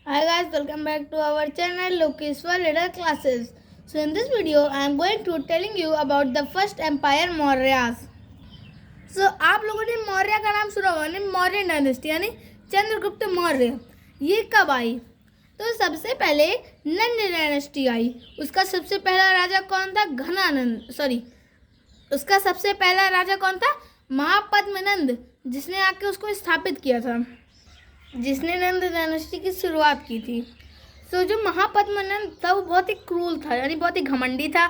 Hi guys, welcome back to our channel Lokeshwar Little Classes. So in this video, I am going to telling you about the first empire Mauryas. So आप लोगों ने मौर्य का नाम सुना होगा ना, Maurya dynasty यानी चंद्रगुप्त मौर्य। ये कब आई? तो सबसे पहले नंद डायनेस्टी आई। उसका सबसे पहला राजा कौन था? उसका सबसे पहला राजा कौन था? महापद्मनंद, जिसने आके उसको स्थापित किया था, जिसने नंद डायनेस्टी की शुरुआत की थी। सो जो महापद्मनंद था वो बहुत ही क्रूल था, यानी बहुत ही घमंडी था।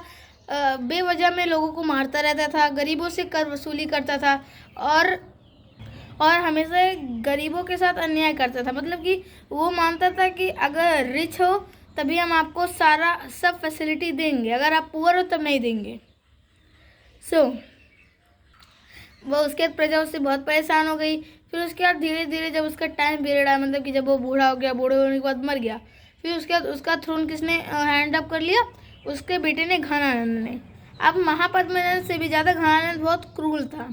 बेवजह में लोगों को मारता रहता था, गरीबों से कर वसूली करता था और हमेशा गरीबों के साथ अन्याय करता था। मतलब कि वो मानता था कि अगर रिच हो तभी हम आपको सब फैसिलिटी देंगे, अगर आप पुअर हो तब नहीं देंगे। वो उसके बाद प्रजा उससे बहुत परेशान हो गई। फिर उसके बाद धीरे धीरे जब उसका टाइम पीरियड आया, मतलब कि जब वो बूढ़ा हो गया, बूढ़े होने के बाद मर गया, फिर उसके बाद उसका थ्रोन किसने हैंड अप कर लिया? उसके बेटे ने, घनानंद ने। अब महापद्मनंद से भी ज़्यादा घनानंद बहुत क्रूर था।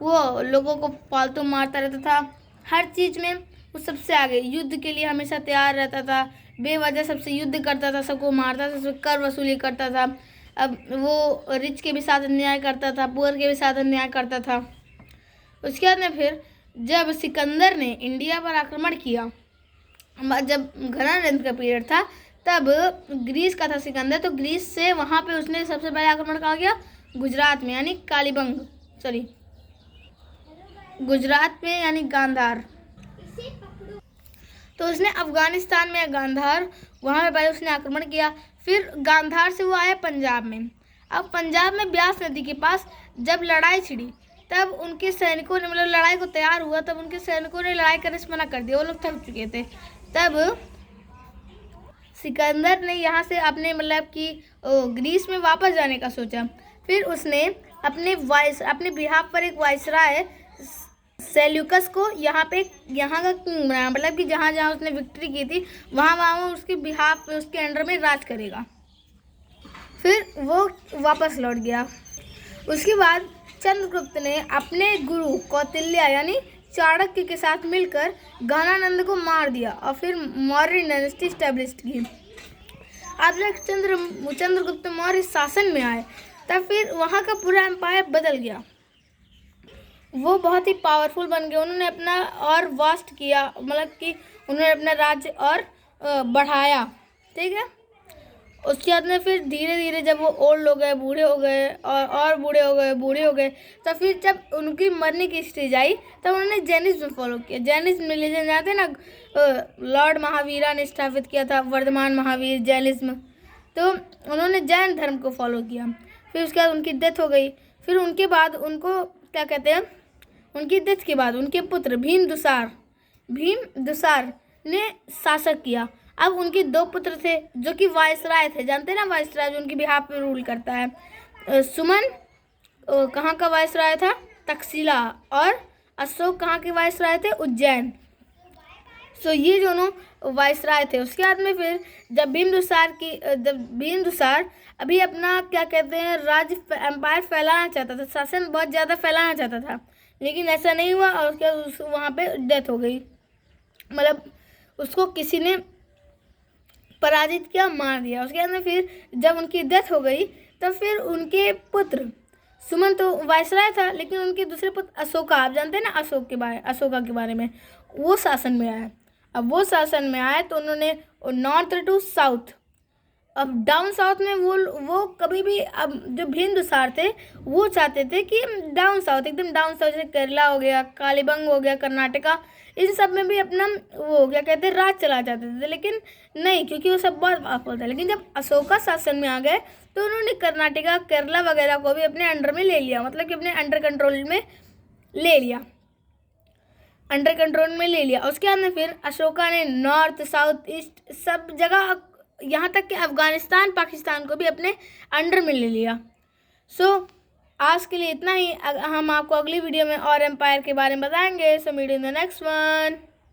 वो लोगों को फालतू मारता रहता था, हर चीज़ में वो सबसे आगे, युद्ध के लिए हमेशा तैयार रहता था, बेवजह सबसे युद्ध करता था, सबको मारता था, सबसे कर वसूली करता था। अब वो रिच के भी साथ अन्याय करता था, पुअर के भी साथ अन्याय करता था। उसके बाद में फिर जब सिकंदर ने इंडिया पर आक्रमण किया, जब घनानंद का पीरियड था, तब ग्रीस का था सिकंदर, तो ग्रीस से वहाँ पे उसने सबसे पहले आक्रमण कहा गया गुजरात में, यानी गुजरात में यानी गांधार। तो उसने अफगानिस्तान में गांधार, वहाँ पे पहले उसने आक्रमण किया। फिर गांधार से वो आया पंजाब में। अब पंजाब में ब्यास नदी के पास जब लड़ाई छिड़ी, तब उनके सैनिकों ने, मतलब लड़ाई को तैयार हुआ, तब उनके सैनिकों ने लड़ाई करने से मना कर दिया, वो लोग थक चुके थे। तब सिकंदर ने यहाँ से अपने, मतलब कि ग्रीस में वापस जाने का सोचा। फिर उसने अपने बिहाफ पर एक वायसराय सेल्यूकस को यहाँ का किंग बनाया, मतलब कि जहाँ जहाँ उसने विक्ट्री की थी वहाँ वो उसके बिहाफ पे, उसके अंडर में राज करेगा। फिर वो वापस लौट गया। उसके बाद चंद्रगुप्त ने अपने गुरु कौटिल्य यानी चाणक्य के साथ मिलकर घनानंद को मार दिया और फिर मौर्य डायनेस्टी स्टैब्लिश की। अब जब चंद्रगुप्त मौर्य शासन में आए, तब फिर वहाँ का पूरा एम्पायर बदल गया। वो बहुत ही पावरफुल बन गए। उन्होंने अपना और वास्ट किया, मतलब कि उन्होंने अपना राज्य और बढ़ाया, ठीक है। उसके बाद में फिर धीरे धीरे जब वो ओल्ड हो गए, बूढ़े हो गए और बूढ़े हो गए, तो फिर जब उनकी मरने की स्टेज आई, तब उन्होंने जैनिज्म फॉलो किया। जैनिज्म रिलीजन जानते हैं ना, लॉर्ड महावीरा ने स्थापित किया था, वर्धमान महावीर जैनिज्म। तो उन्होंने जैन धर्म को फॉलो किया। फिर उसके बाद उनकी डेथ हो गई। फिर उनके बाद उनको क्या कहते हैं, उनकी डेथ के बाद उनके पुत्र भीम दुसार ने शासक किया। अब उनके दो पुत्र थे जो कि वायसराय थे, जानते हैं ना वायसराय जो उनके बिहाफ पे रूल करता है। सुमन कहाँ का वायसराय था? तक्षशिला। और अशोक कहाँ के वायसराय थे? उज्जैन। सो ये दोनों वायसराय थे। उसके बाद में फिर जब भीमदुसार अभी अपना क्या कहते हैं राज्य एम्पायर फैलाना चाहता था, शासन बहुत ज़्यादा फैलाना चाहता था, लेकिन ऐसा नहीं हुआ और उसके वहाँ पे डेथ हो गई। मतलब उसको किसी ने पराजित किया, मार दिया। उसके बाद में फिर जब उनकी डेथ हो गई, तब फिर उनके पुत्र सुमन तो वायसराय था, लेकिन उनके दूसरे पुत्र अशोका, आप जानते हैं ना अशोका के बारे में, वो शासन में आया। अब वो शासन में आए तो उन्होंने नॉर्थ टू साउथ, अब डाउन साउथ में वो कभी भी, अब जो भीमदुसार थे वो चाहते थे कि डाउन साउथ, एकदम डाउन साउथ, जैसे केरला हो गया, कालीबंग हो गया, कर्नाटका, इन सब में भी अपना वो क्या कहते हैं राज चला चाहते थे, लेकिन नहीं, क्योंकि वो सब बहुत पावरफुल था। लेकिन जब अशोका शासन में आ गए तो उन्होंने कर्नाटका, केरला वगैरह को भी अपने अंडर में ले लिया, मतलब कि अपने अंडर कंट्रोल में ले लिया। उसके बाद में फिर अशोका ने नॉर्थ साउथ ईस्ट सब जगह, यहाँ तक कि अफगानिस्तान पाकिस्तान को भी अपने अंडर में ले लिया। सो आज के लिए इतना ही। हम आपको अगली वीडियो में और एम्पायर के बारे में बताएंगे। So meet in the next one.